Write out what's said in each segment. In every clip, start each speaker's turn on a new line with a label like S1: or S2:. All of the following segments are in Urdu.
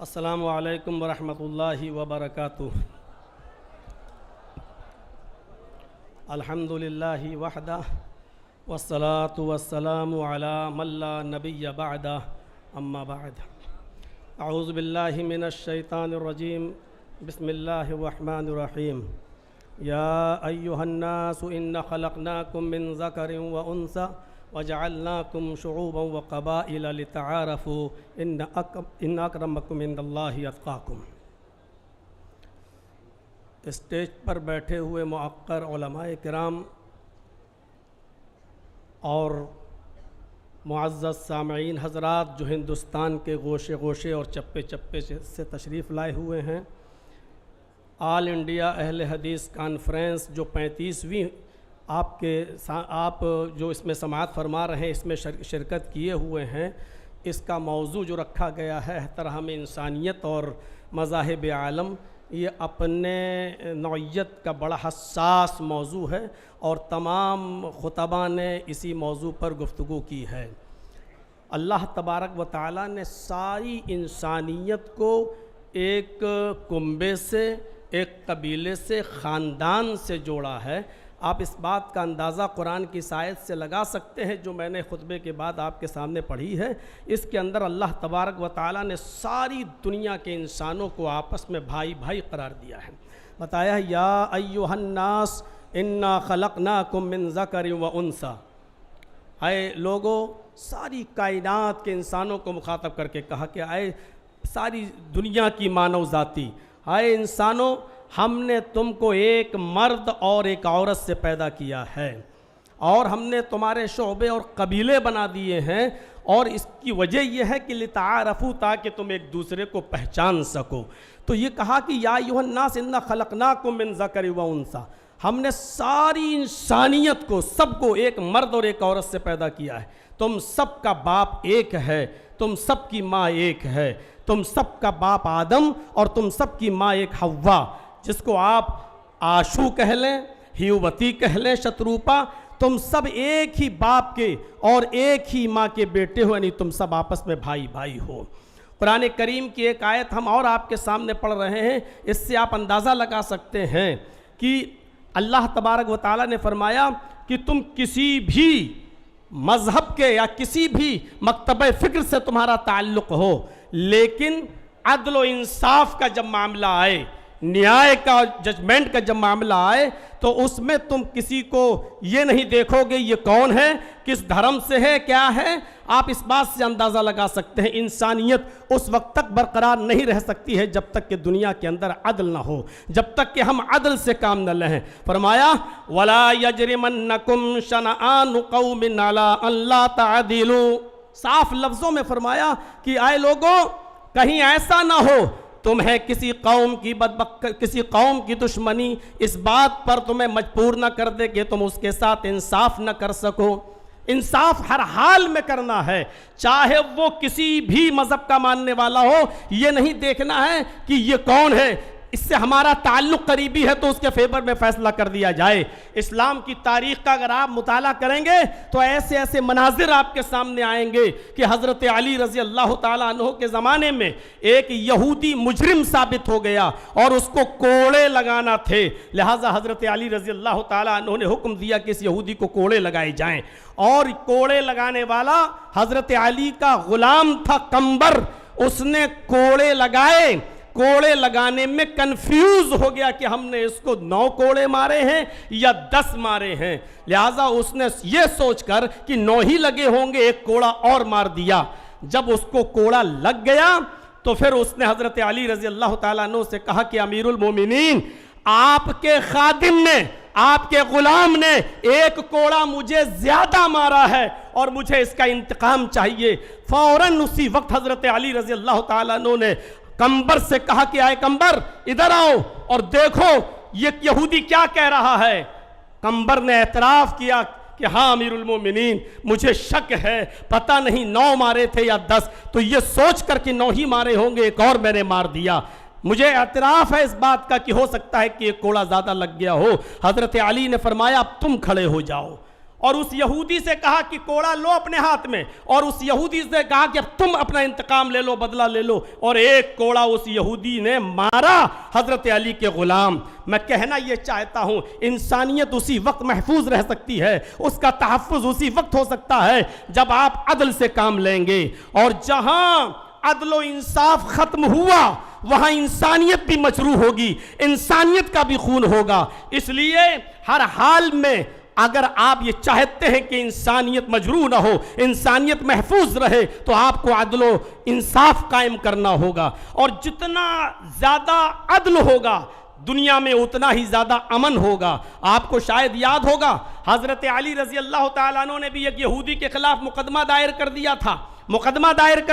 S1: السلام علیکم ورحمۃ اللہ وبرکاتہ۔ الحمد للہ وحدہ والصلاة والسلام علی من لا نبی بعدہ، اما بعد۔ اعوذ باللہ من الشیطان الرجیم، بسم اللہ الرحمن الرحیم۔ یا ایہا الناس ان خلقناکم من ذکر وانثی وجعلناکم شعوبا وقبائل لتعارفوا ان اکرمکم عند اللہ اتقاکم۔ اسٹیج پر بیٹھے ہوئے معقر علماء کرام اور معزز سامعین حضرات جو ہندوستان کے گوشے گوشے اور چپے چپے سے تشریف لائے ہوئے ہیں، آل انڈیا اہل حدیث کانفرنس جو 35ویں آپ جو اس میں سماعت فرما رہے ہیں، اس میں شرکت کیے ہوئے ہیں، اس کا موضوع جو رکھا گیا ہے احترام انسانیت اور مذاہب عالم، یہ اپنے نوعیت کا بڑا حساس موضوع ہے اور تمام خطباء نے اسی موضوع پر گفتگو کی ہے۔ اللہ تبارک و تعالیٰ نے ساری انسانیت کو ایک کنبے سے، ایک قبیلے سے، خاندان سے جوڑا ہے۔ آپ اس بات کا اندازہ قرآن کی اس آیت سے لگا سکتے ہیں جو میں نے خطبے کے بعد آپ کے سامنے پڑھی ہے۔ اس کے اندر اللہ تبارک و تعالیٰ نے ساری دنیا کے انسانوں کو آپس میں بھائی بھائی قرار دیا ہے۔ بتایا ہے یا ایھا الناس انا خلقناکم من ذکر و انثی، اے لوگو، ساری کائنات کے انسانوں کو مخاطب کر کے کہا کہ اے ساری دنیا کی مانو ذاتی، اے انسانوں، ہم نے تم کو ایک مرد اور ایک عورت سے پیدا کیا ہے اور ہم نے تمہارے شعبے اور قبیلے بنا دیے ہیں، اور اس کی وجہ یہ ہے کہ لتعارفوا، تاکہ تم ایک دوسرے کو پہچان سکو۔ تو یہ کہا کہ یا ایھا الناس انا خلقناکم من ذکر و انثی، ہم نے ساری انسانیت کو، سب کو ایک مرد اور ایک عورت سے پیدا کیا ہے۔ تم سب کا باپ ایک ہے، تم سب کی ماں ایک ہے، تم سب کا باپ آدم اور تم سب کی ماں ایک حوا، جس کو آپ آشو کہہ لیں، ہیووتی کہہ لیں، شتروپا، تم سب ایک ہی باپ کے اور ایک ہی ماں کے بیٹے ہو، یعنی تم سب آپس میں بھائی بھائی ہو۔ قرآن کریم کی ایک آیت ہم اور آپ کے سامنے پڑھ رہے ہیں، اس سے آپ اندازہ لگا سکتے ہیں کہ اللہ تبارک و تعالیٰ نے فرمایا کہ تم کسی بھی مذہب کے یا کسی بھی مکتبہ فکر سے تمہارا تعلق ہو، لیکن عدل و انصاف کا جب معاملہ آئے، نیائے کا، ججمنٹ کا جب معاملہ آئے، تو اس میں تم کسی کو یہ نہیں دیکھو گے یہ کون ہے، کس دھرم سے ہے، کیا ہے۔ آپ اس بات سے اندازہ لگا سکتے ہیں انسانیت اس وقت تک برقرار نہیں رہ سکتی ہے جب تک کہ دنیا کے اندر عدل نہ ہو، جب تک کہ ہم عدل سے کام نہ لیں۔ فرمایا وَلَا يَجْرِمَنَّكُمْ شَنَآنُ قَوْمٍ عَلَىٰ أَن لَا تَعْدِلُوا، صاف لفظوں میں فرمایا کہ اے لوگوں، کہیں ایسا نہ ہو تمہیں کسی قوم کی دشمنی اس بات پر تمہیں مجبور نہ کر دے کہ تم اس کے ساتھ انصاف نہ کر سکو۔ انصاف ہر حال میں کرنا ہے، چاہے وہ کسی بھی مذہب کا ماننے والا ہو۔ یہ نہیں دیکھنا ہے کہ یہ کون ہے، اس سے ہمارا تعلق قریبی ہے تو اس کے فیور میں فیصلہ کر دیا جائے۔ اسلام کی تاریخ کا اگر آپ مطالعہ کریں گے تو ایسے ایسے مناظر آپ کے سامنے آئیں گے کہ حضرت علی رضی اللہ تعالیٰ عنہ کے زمانے میں ایک یہودی مجرم ثابت ہو گیا اور اس کو کوڑے لگانا تھے، لہٰذا حضرت علی رضی اللہ تعالیٰ عنہ نے حکم دیا کہ اس یہودی کو کوڑے لگائے جائیں، اور کوڑے لگانے والا حضرت علی کا غلام تھا قمبر۔ اس نے کوڑے لگائے، کوڑے لگانے میں کنفیوز ہو گیا کہ ہم نے اس کو 9 کوڑے مارے ہیں یا 10 مارے ہیں، لہٰذا اس نے یہ سوچ کر کہ 9 ہی لگے ہوں گے، ایک کوڑا اور مار دیا۔ جب اس کو کوڑا لگ گیا تو پھر اس نے حضرت علی رضی اللہ تعالیٰ عنہ سے کہا کہ امیر المومنین، آپ کے خادم نے، آپ کے غلام نے ایک کوڑا مجھے زیادہ مارا ہے اور مجھے اس کا انتقام چاہیے۔ فوراً اسی وقت حضرت علی رضی اللہ تعالیٰ عنہ نے قمبر سے کہا کہ آئے قمبر، ادھر آؤ اور دیکھو یہ یہودی کیا کہہ رہا ہے۔ قمبر نے اعتراف کیا کہ ہاں امیر المومنین، مجھے شک ہے، پتہ نہیں 9 مارے تھے یا 10، تو یہ سوچ کر کہ 9 ہی مارے ہوں گے، ایک اور میں نے مار دیا۔ مجھے اعتراف ہے اس بات کا کہ ہو سکتا ہے کہ ایک کوڑا زیادہ لگ گیا ہو۔ حضرت علی نے فرمایا اب تم کھڑے ہو جاؤ، اور اس یہودی سے کہا کہ کوڑا لو اپنے ہاتھ میں، اور اس یہودی سے کہا کہ اب تم اپنا انتقام لے لو، بدلہ لے لو، اور ایک کوڑا اس یہودی نے مارا حضرت علی کے غلام۔ میں کہنا یہ چاہتا ہوں انسانیت اسی وقت محفوظ رہ سکتی ہے، اس کا تحفظ اسی وقت ہو سکتا ہے جب آپ عدل سے کام لیں گے، اور جہاں عدل و انصاف ختم ہوا وہاں انسانیت بھی مجروح ہوگی، انسانیت کا بھی خون ہوگا۔ اس لیے ہر حال میں اگر آپ یہ چاہتے ہیں کہ انسانیت مجروح نہ ہو، انسانیت محفوظ رہے، تو آپ کو عدل و انصاف قائم کرنا ہوگا، اور جتنا زیادہ عدل ہوگا دنیا میں اتنا ہی زیادہ امن ہوگا۔ آپ کو شاید یاد ہوگا حضرت علی رضی اللہ تعالیٰ عنہ نے بھی ایک یہودی کے خلاف مقدمہ دائر کر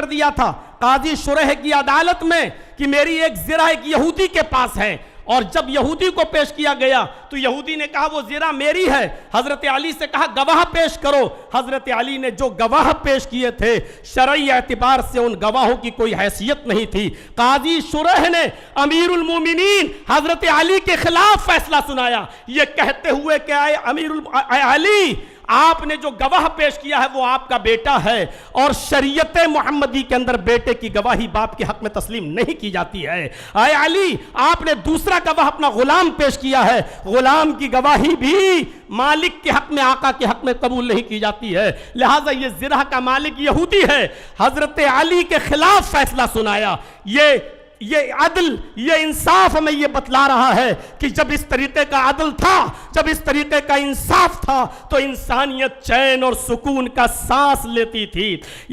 S1: دیا تھا قاضی شریح کی عدالت میں کہ میری ایک زرہ ایک یہودی کے پاس ہے، اور جب یہودی کو پیش کیا گیا تو یہودی نے کہا وہ زرہ میری ہے۔ حضرت علی سے کہا گواہ پیش کرو۔ حضرت علی نے جو گواہ پیش کیے تھے شرعی اعتبار سے ان گواہوں کی کوئی حیثیت نہیں تھی۔ قاضی شریح نے امیر المومنین حضرت علی کے خلاف فیصلہ سنایا، یہ کہتے ہوئے کہ اے علی، آپ نے جو گواہ پیش کیا ہے وہ آپ کا بیٹا ہے، اور شریعت محمدی کے اندر بیٹے کی گواہی باپ کے حق میں تسلیم نہیں کی جاتی ہے۔ اے علی، آپ نے دوسرا گواہ اپنا غلام پیش کیا ہے، غلام کی گواہی بھی مالک کے حق میں، آقا کے حق میں قبول نہیں کی جاتی ہے، لہٰذا یہ زرہ کا مالک یہودی ہے۔ حضرت علی کے خلاف فیصلہ سنایا۔ یہ عدل، یہ انصاف ہمیں یہ بتلا رہا ہے کہ جب اس طریقے کا عدل تھا، جب اس طریقے کا انصاف تھا تو انسانیت چین اور سکون کا سانس لیتی تھی۔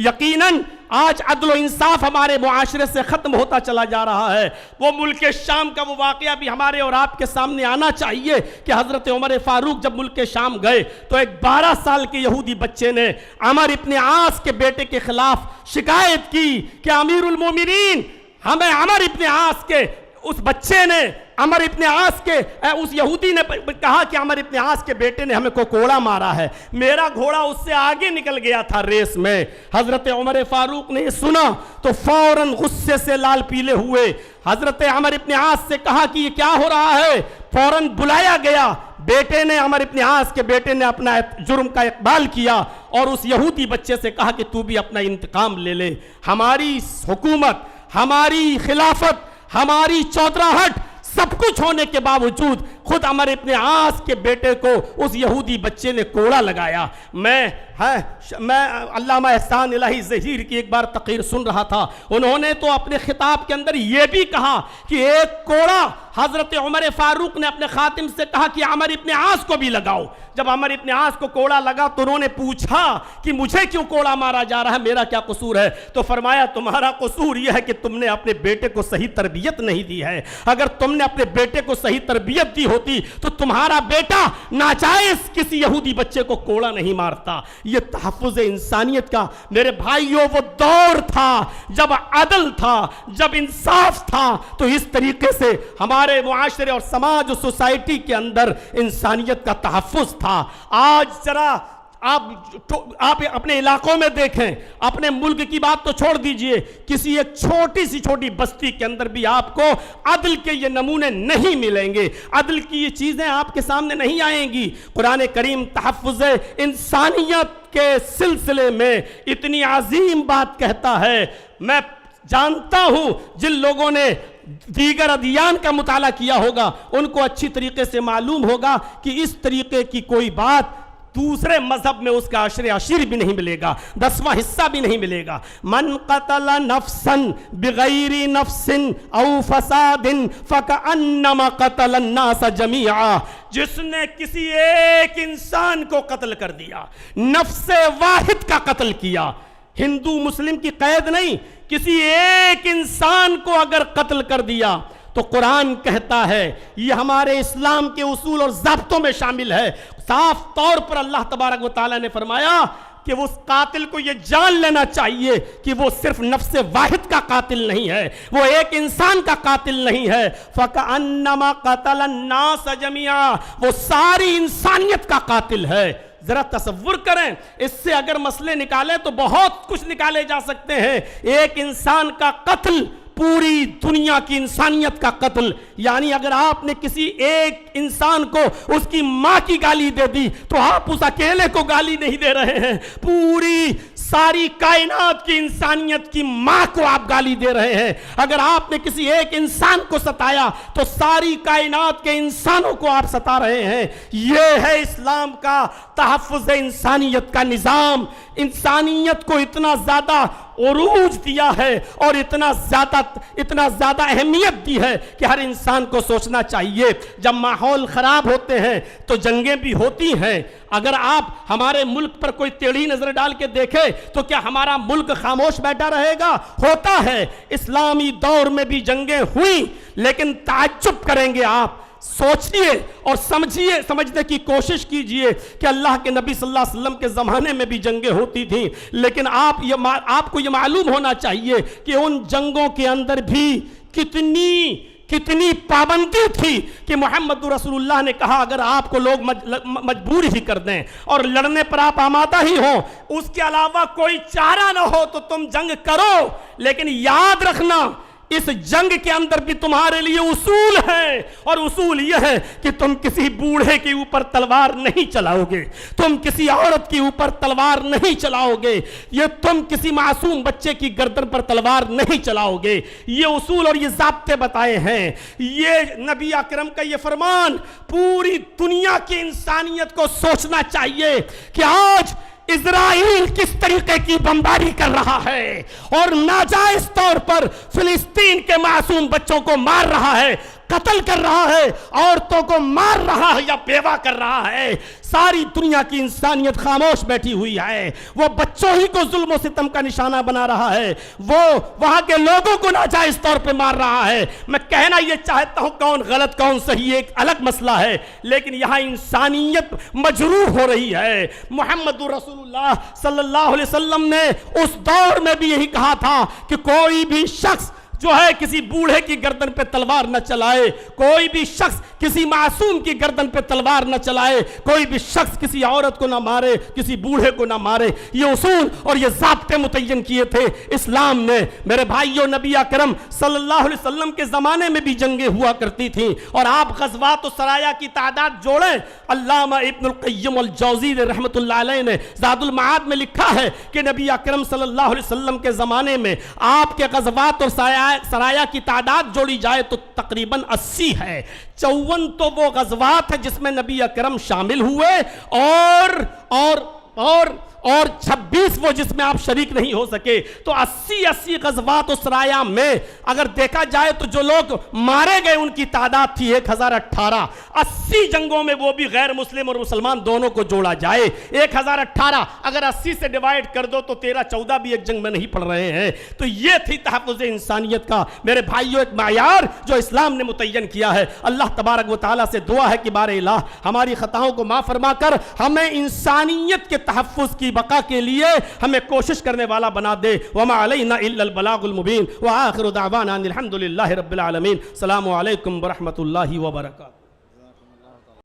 S1: یقیناً آج عدل و انصاف ہمارے معاشرے سے ختم ہوتا چلا جا رہا ہے۔ وہ ملک شام کا وہ واقعہ بھی ہمارے اور آپ کے سامنے آنا چاہیے کہ حضرت عمر فاروق جب ملک شام گئے تو ایک 12 سال کے یہودی بچے نے عمر ابن عاص کے بیٹے کے خلاف شکایت کی کہ امیر المومنین، ہمیں عمر ابن عاص کے اس بچے نے، عمر ابن عاص کے اس یہودی نے کہا کہ عمر ابن عاص کے بیٹے نے ہمیں کو کوڑا مارا ہے، میرا گھوڑا اس سے آگے نکل گیا تھا ریس میں۔ حضرت عمر فاروق نے یہ سنا تو فوراً غصے سے لال پیلے ہوئے حضرت عمر ابن عاص سے کہا کہ یہ کیا ہو رہا ہے۔ فوراً بلایا گیا، بیٹے نے، عمر ابن عاص کے بیٹے نے اپنا جرم کا اقبال کیا اور اس یہودی بچے سے کہا کہ تو بھی اپنا انتقام لے لے۔ ہماری حکومت، ہماری خلافت، ہماری چودراہٹ، سب کچھ ہونے کے باوجود خود عمر ابن عاص کے بیٹے کو اس یہودی بچے نے کوڑا لگایا۔ میں علامہ احسان الہی ظہیر کی ایک بار تقریر سن رہا تھا، انہوں نے تو اپنے خطاب کے اندر یہ بھی کہا کہ ایک کوڑا حضرت عمر فاروق نے اپنے خاتم سے کہا کہ عمر ابن عاص کو بھی لگاؤ۔ جب عمر ابن عاص کو کوڑا لگا تو انہوں نے پوچھا کہ مجھے کیوں کوڑا مارا جا رہا ہے، میرا کیا قصور ہے؟ تو فرمایا تمہارا قصور یہ ہے کہ تم نے اپنے بیٹے کو صحیح تربیت نہیں دی ہے، اگر تم نے اپنے بیٹے کو صحیح تربیت دی ہوتی تو تمہارا بیٹا ناجائز کسی یہودی بچے کو کوڑا نہیں مارتا۔ یہ تحفظ انسانیت کا میرے بھائیوں وہ دور تھا جب عدل تھا، جب انصاف تھا، تو اس طریقے سے ہمارے معاشرے اور سماج اور سوسائٹی کے اندر انسانیت کا تحفظ تھا۔ آج ذرا آپ اپنے علاقوں میں دیکھیں، اپنے ملک کی بات تو چھوڑ دیجئے، کسی ایک چھوٹی بستی کے اندر بھی آپ کو عدل کے یہ نمونے نہیں ملیں گے، عدل کی یہ چیزیں آپ کے سامنے نہیں آئیں گی۔ قرآن کریم تحفظ انسانیت کے سلسلے میں اتنی عظیم بات کہتا ہے۔ میں جانتا ہوں جن لوگوں نے دیگر ادیان کا مطالعہ کیا ہوگا ان کو اچھی طریقے سے معلوم ہوگا کہ اس طریقے کی کوئی بات دوسرے مذہب میں اس کا عشر بھی نہیں ملے گا، 10واں حصہ بھی نہیں ملے گا۔ من قتل نفسا بغیر نفس او فساد فکأنما قتل الناس جميعا، جس نے کسی ایک انسان کو قتل کر دیا، نفس واحد کا قتل کیا، ہندو مسلم کی قید نہیں، کسی ایک انسان کو اگر قتل کر دیا تو قرآن کہتا ہے، یہ ہمارے اسلام کے اصول اور ضابطوں میں شامل ہے، صاف طور پر اللہ تبارک و تعالیٰ نے فرمایا کہ اس قاتل کو یہ جان لینا چاہیے کہ وہ صرف نفس واحد کا قاتل نہیں ہے، وہ ایک انسان کا قاتل نہیں ہے۔ فَكَأَنَّمَا قَتَلَ النَّاسَ جَمِيعًا، وہ ساری انسانیت کا قاتل ہے۔ ذرا تصور کریں، اس سے اگر مسئلے نکالیں تو بہت کچھ نکالے جا سکتے ہیں۔ ایک انسان کا قتل پوری دنیا کی انسانیت کا قتل. یعنی اگر آپ نے کسی ایک انسان کو اس کی ماں کی گالی دے دی تو آپ اس اکیلے کو گالی نہیں دے رہے ہیں, پوری ساری کائنات کی انسانیت کی ماں کو آپ گالی دے رہے ہیں. اگر آپ نے کسی ایک انسان کو ستایا تو ساری کائنات کے انسانوں کو آپ ستا رہے ہیں. یہ ہے اسلام کا تحفظ انسانیت کا نظام. انسانیت کو اتنا زیادہ عروج دیا ہے اور اتنا زیادہ اہمیت دی ہے کہ ہر انسان کو سوچنا چاہیے. جب ماحول خراب ہوتے ہیں تو جنگیں بھی ہوتی ہیں. اگر آپ ہمارے ملک پر کوئی ٹیڑھی نظر ڈال کے دیکھے تو کیا ہمارا ملک خاموش بیٹھا رہے گا؟ ہوتا ہے. اسلامی دور میں بھی جنگیں ہوئیں, لیکن تعجب کریں گے آپ. سوچئے اور سمجھنے کی کوشش کیجئے کہ اللہ کے نبی صلی اللہ علیہ وسلم کے زمانے میں بھی جنگیں ہوتی تھیں, لیکن آپ کو یہ معلوم ہونا چاہیے کہ ان جنگوں کے اندر بھی کتنی پابندی تھی کہ محمد رسول اللہ نے کہا اگر آپ کو لوگ مجبور ہی کر دیں اور لڑنے پر آپ آمادہ ہی ہوں, اس کے علاوہ کوئی چارہ نہ ہو تو تم جنگ کرو, لیکن یاد رکھنا اس جنگ کے اندر بھی تمہارے لیے اصول ہیں, اور اصول یہ ہے کہ تم کسی بوڑھے کے اوپر تلوار نہیں چلاؤ گے, تم کسی عورت کے اوپر تلوار نہیں چلاؤ گے, یہ تم کسی معصوم بچے کی گردن پر تلوار نہیں چلاؤ گے. یہ اصول اور یہ ضابطے بتائے ہیں. یہ نبی اکرم کا یہ فرمان پوری دنیا کی انسانیت کو سوچنا چاہیے کہ آج اسرائیل کس طریقے کی بمباری کر رہا ہے اور ناجائز طور پر فلسطین کے معصوم بچوں کو مار رہا ہے, قتل کر رہا ہے, عورتوں کو مار رہا ہے یا بیوہ کر رہا ہے. ساری دنیا کی انسانیت خاموش بیٹھی ہوئی ہے. وہ بچوں ہی کو ظلم و ستم کا نشانہ بنا رہا ہے, وہ وہاں کے لوگوں کو ناجائز طور پہ مار رہا ہے. میں کہنا یہ چاہتا ہوں کون غلط کون صحیح ایک الگ مسئلہ ہے, لیکن یہاں انسانیت مجروح ہو رہی ہے. محمد رسول اللہ صلی اللہ علیہ وسلم نے اس دور میں بھی یہی کہا تھا کہ کوئی بھی شخص جو ہے کسی بوڑھے کی گردن پہ تلوار نہ چلائے, کوئی بھی شخص کسی معصوم کی گردن پہ تلوار نہ چلائے, کوئی بھی شخص کسی عورت کو نہ مارے, کسی بوڑھے کو نہ مارے. یہ اصول اور یہ ضابطے متعین کیے تھے اسلام نے. میرے بھائیوں, نبی اکرم صلی اللہ علیہ وسلم کے زمانے میں بھی جنگیں ہوا کرتی تھیں, اور آپ غزوات و سرایا کی تعداد جوڑیں. علامہ ابن القیم الجوزی رحمت اللہ علیہ نے زاد المعاد میں لکھا ہے کہ نبی اکرم صلی اللہ علیہ وسلم کے زمانے میں آپ کے غزوات اور سرایا کی تعداد جوڑی جائے تو تقریباً 80 ہے. 54 تو وہ غزوات ہے جس میں نبی اکرم شامل ہوئے, اور 26 وہ جس میں آپ شریک نہیں ہو سکے. تو 80 غزوات و سرایا میں اگر دیکھا جائے تو جو لوگ مارے گئے ان کی تعداد تھی 1018. 80 جنگوں میں وہ بھی غیر مسلم اور مسلمان دونوں کو جوڑا جائے 1018. اگر 80 سے ڈیوائیڈ کر دو تو 13-14 بھی ایک جنگ میں نہیں پڑ رہے ہیں. تو یہ تھی تحفظ انسانیت کا میرے بھائیوں ایک معیار جو اسلام نے متعین کیا ہے. اللہ تبارک و تعالیٰ سے دعا ہے کہ بار الہ ہماری خطاؤں کو معاف فرما کر ہمیں انسانیت کے تحفظ کی بقا کے لیے ہمیں کوشش کرنے والا بنا دے. وما علینا الا البلاغ المبین. وآخر دعوانا ان الحمد للہ رب العالمین. السلام علیکم ورحمۃ اللہ وبرکاتہ.